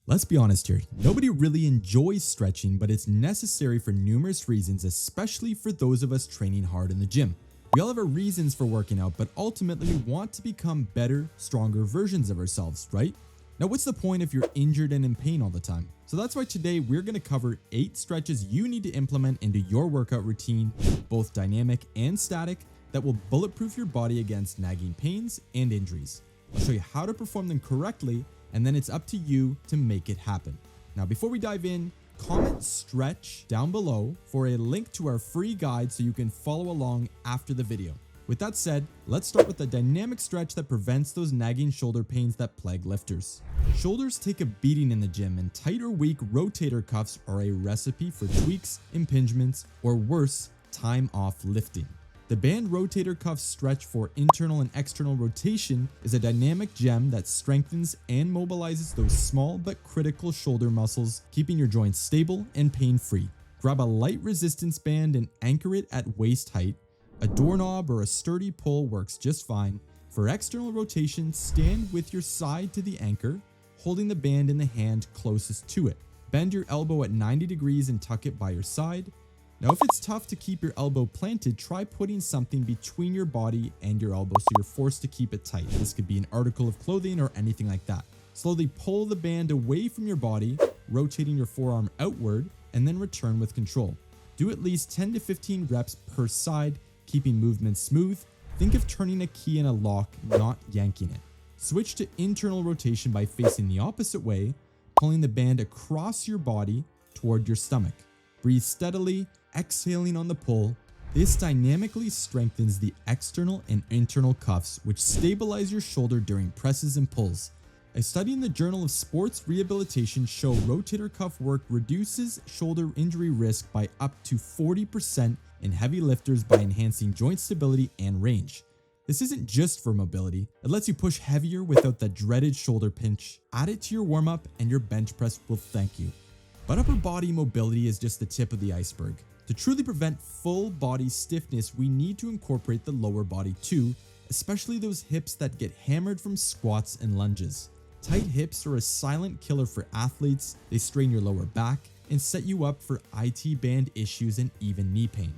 Let's be honest here, nobody really enjoys stretching, but it's necessary for numerous reasons, especially for those of us training hard in the gym. We all have our reasons for working out, but ultimately we want to become better, stronger versions of ourselves, right? Now what's the point if you're injured and in pain all the time? So that's why today we're going to cover 8 stretches you need to implement into your workout routine, both dynamic and static, that will bulletproof your body against nagging pains and injuries. I'll show you how to perform them correctly, and then it's up to you to make it happen. Now before we dive in, comment stretch down below for a link to our free guide so you can follow along after the video. With that said, let's start with the dynamic stretch that prevents those nagging shoulder pains that plague lifters. Shoulders take a beating in the gym, and tight or weak rotator cuffs are a recipe for tweaks, impingements, or worse, time off lifting. The band rotator cuff stretch for internal and external rotation is a dynamic gem that strengthens and mobilizes those small but critical shoulder muscles, keeping your joints stable and pain-free. Grab a light resistance band and anchor it at waist height. A doorknob or a sturdy pull works just fine. For external rotation, stand with your side to the anchor, holding the band in the hand closest to it. Bend your elbow at 90 degrees and tuck it by your side. Now if it's tough to keep your elbow planted, try putting something between your body and your elbow so you're forced to keep it tight. This could be an article of clothing or anything like that. Slowly pull the band away from your body, rotating your forearm outward, and then return with control. Do at least 10 to 15 reps per side, keeping movement smooth. Think of turning a key in a lock, not yanking it. Switch to internal rotation by facing the opposite way, pulling the band across your body toward your stomach. Breathe steadily, exhaling on the pull. This dynamically strengthens the external and internal cuffs, which stabilize your shoulder during presses and pulls. A study in the Journal of Sports Rehabilitation shows rotator cuff work reduces shoulder injury risk by up to 40% in heavy lifters by enhancing joint stability and range. This isn't just for mobility, it lets you push heavier without the dreaded shoulder pinch. Add it to your warm-up and your bench press will thank you. But upper body mobility is just the tip of the iceberg. To truly prevent full body stiffness, we need to incorporate the lower body too, especially those hips that get hammered from squats and lunges. Tight hips are a silent killer for athletes. They strain your lower back and set you up for IT band issues and even knee pain.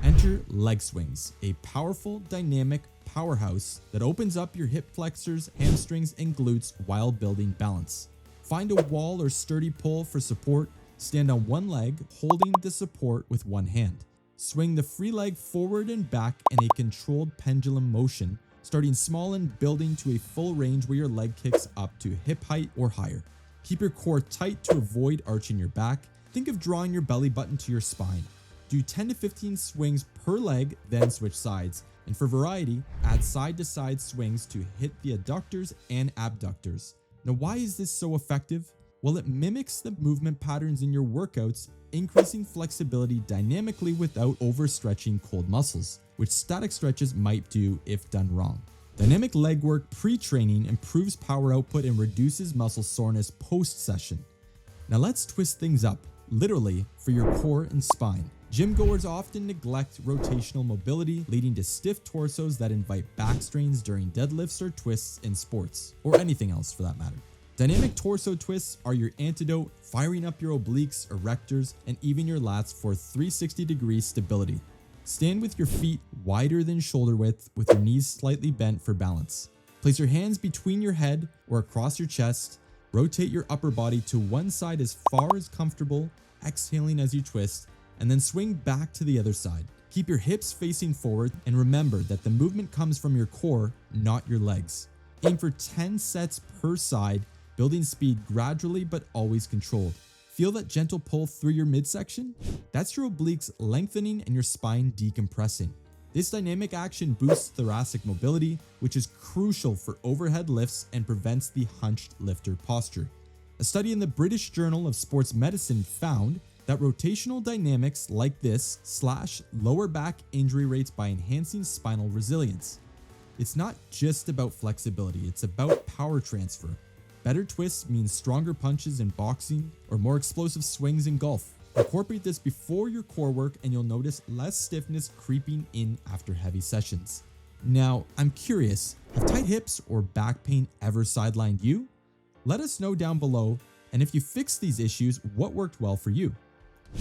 Enter leg swings, a powerful, dynamic powerhouse that opens up your hip flexors, hamstrings, and glutes while building balance. Find a wall or sturdy pole for support. Stand on one leg, holding the support with one hand. Swing the free leg forward and back in a controlled pendulum motion, starting small and building to a full range where your leg kicks up to hip height or higher. Keep your core tight to avoid arching your back. Think of drawing your belly button to your spine. Do 10 to 15 swings per leg, then switch sides. And for variety, add side-to-side swings to hit the adductors and abductors. Now, why is this so effective? Well, it mimics the movement patterns in your workouts, increasing flexibility dynamically without overstretching cold muscles, which static stretches might do if done wrong. Dynamic leg work pre-training improves power output and reduces muscle soreness post-session. Now let's twist things up, literally, for your core and spine. Gym goers often neglect rotational mobility, leading to stiff torsos that invite back strains during deadlifts or twists in sports, or anything else for that matter. Dynamic torso twists are your antidote, firing up your obliques, erectors, and even your lats for 360-degree stability. Stand with your feet wider than shoulder width with your knees slightly bent for balance. Place your hands between your head or across your chest. Rotate your upper body to one side as far as comfortable, exhaling as you twist, and then swing back to the other side. Keep your hips facing forward and remember that the movement comes from your core, not your legs. Aim for 10 sets per side, building speed gradually but always controlled. Feel that gentle pull through your midsection? That's your obliques lengthening and your spine decompressing. This dynamic action boosts thoracic mobility, which is crucial for overhead lifts and prevents the hunched lifter posture. A study in the British Journal of Sports Medicine found that rotational dynamics like this slash lower back injury rates by enhancing spinal resilience. It's not just about flexibility, it's about power transfer. Better twists means stronger punches in boxing or more explosive swings in golf. Incorporate this before your core work and you'll notice less stiffness creeping in after heavy sessions. Now, I'm curious, have tight hips or back pain ever sidelined you? Let us know down below. And if you fix these issues, what worked well for you?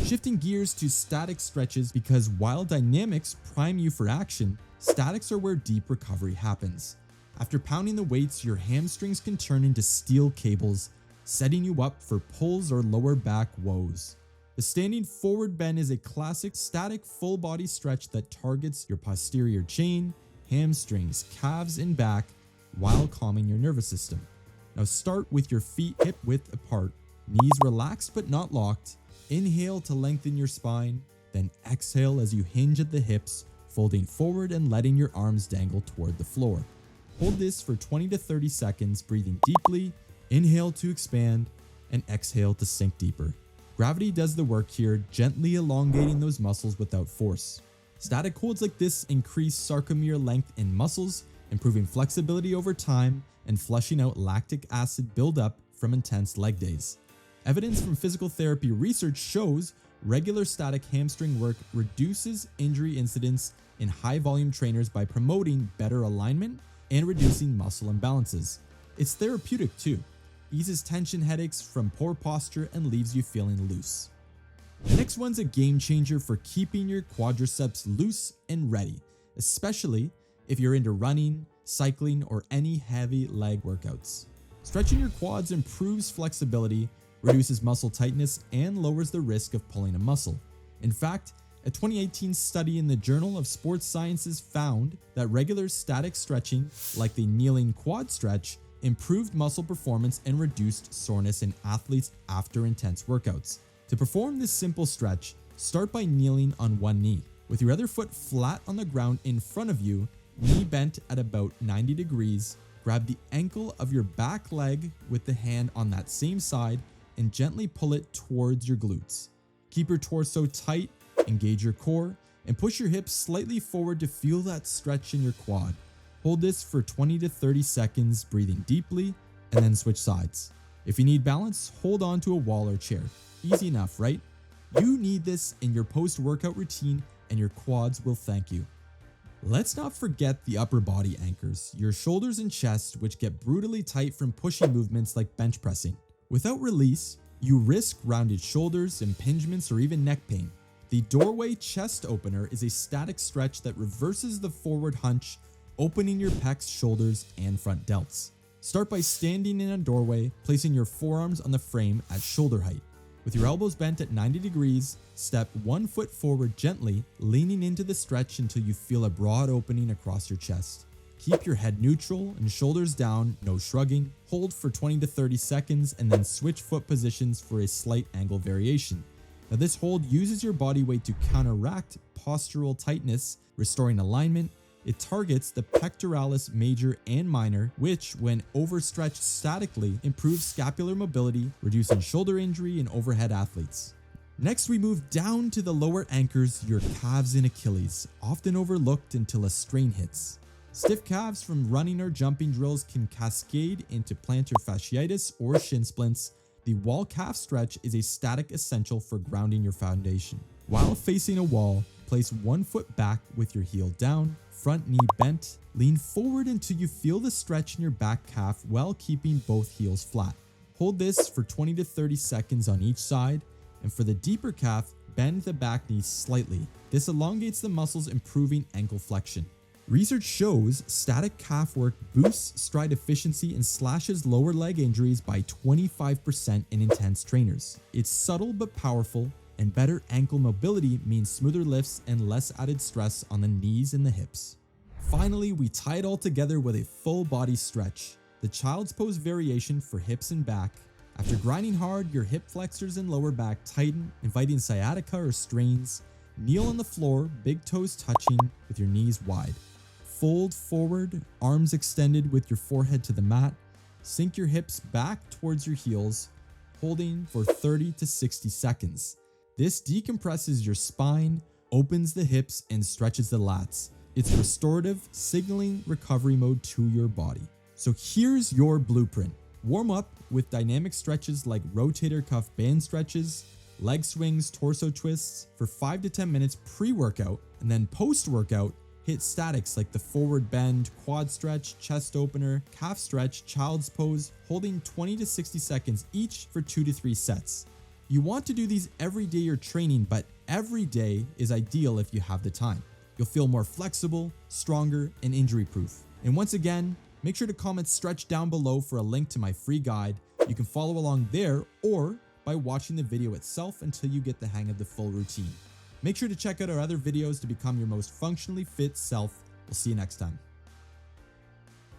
Shifting gears to static stretches, because while dynamics prime you for action, statics are where deep recovery happens. After pounding the weights, your hamstrings can turn into steel cables, setting you up for pulls or lower back woes. The standing forward bend is a classic static full body stretch that targets your posterior chain, hamstrings, calves, and back while calming your nervous system. Now start with your feet hip width apart, knees relaxed but not locked. Inhale to lengthen your spine, then exhale as you hinge at the hips, folding forward and letting your arms dangle toward the floor. Hold this for 20 to 30 seconds, breathing deeply. Inhale to expand and exhale to sink deeper. Gravity does the work here, gently elongating those muscles without force. Static holds like this increase sarcomere length in muscles, improving flexibility over time and flushing out lactic acid buildup from intense leg days. Evidence from physical therapy research shows regular static hamstring work reduces injury incidence in high volume trainers by promoting better alignment and reducing muscle imbalances. It's therapeutic too, eases tension headaches from poor posture and leaves you feeling loose. The next one's a game changer for keeping your quadriceps loose and ready, especially if you're into running, cycling, or any heavy leg workouts. Stretching your quads improves flexibility, reduces muscle tightness, and lowers the risk of pulling a muscle. In fact, a 2018 study in the Journal of Sports Sciences found that regular static stretching, like the kneeling quad stretch, improved muscle performance and reduced soreness in athletes after intense workouts. To perform this simple stretch, start by kneeling on one knee, with your other foot flat on the ground in front of you, knee bent at about 90 degrees. Grab the ankle of your back leg with the hand on that same side and gently pull it towards your glutes. Keep your torso tight, engage your core, and push your hips slightly forward to feel that stretch in your quad. Hold this for 20 to 30 seconds, breathing deeply, and then switch sides. If you need balance, hold on to a wall or chair. Easy enough, right? You need this in your post-workout routine and your quads will thank you. Let's not forget the upper body anchors, your shoulders and chest, which get brutally tight from pushing movements like bench pressing. Without release, you risk rounded shoulders, impingements, or even neck pain. The doorway chest opener is a static stretch that reverses the forward hunch, opening your pecs, shoulders, and front delts. Start by standing in a doorway, placing your forearms on the frame at shoulder height. With your elbows bent at 90 degrees, step one foot forward gently, leaning into the stretch until you feel a broad opening across your chest. Keep your head neutral and shoulders down, no shrugging. Hold for 20 to 30 seconds and then switch foot positions for a slight angle variation. Now this hold uses your body weight to counteract postural tightness, restoring alignment. It targets the pectoralis major and minor, which, when overstretched statically, improves scapular mobility, reducing shoulder injury in overhead athletes. Next, we move down to the lower anchors, your calves and Achilles, often overlooked until a strain hits. Stiff calves from running or jumping drills can cascade into plantar fasciitis or shin splints. The wall calf stretch is a static essential for grounding your foundation. While facing a wall, place one foot back with your heel down, front knee bent. Lean forward until you feel the stretch in your back calf while keeping both heels flat. Hold this for 20 to 30 seconds on each side, and for the deeper calf, bend the back knee slightly. This elongates the muscles, improving ankle flexion. Research shows static calf work boosts stride efficiency and slashes lower leg injuries by 25% in intense trainers. It's subtle but powerful, and better ankle mobility means smoother lifts and less added stress on the knees and the hips. Finally, we tie it all together with a full body stretch, the child's pose variation for hips and back. After grinding hard, your hip flexors and lower back tighten, inviting sciatica or strains. Kneel on the floor, big toes touching with your knees wide. Fold forward, arms extended with your forehead to the mat. Sink your hips back towards your heels, holding for 30 to 60 seconds. This decompresses your spine, opens the hips, and stretches the lats. It's restorative, signaling recovery mode to your body. So here's your blueprint. Warm up with dynamic stretches like rotator cuff band stretches, leg swings, torso twists for 5 to 10 minutes pre-workout, and then post-workout, Hit statics like the forward bend, quad stretch, chest opener, calf stretch, child's pose, holding 20 to 60 seconds each for 2 to 3 sets. You want to do these every day you're training, but every day is ideal if you have the time. You'll feel more flexible, stronger, and injury proof. And once again, make sure to comment stretch down below for a link to my free guide. You can follow along there or by watching the video itself until you get the hang of the full routine. Make sure to check out our other videos to become your most functionally fit self. We'll see you next time.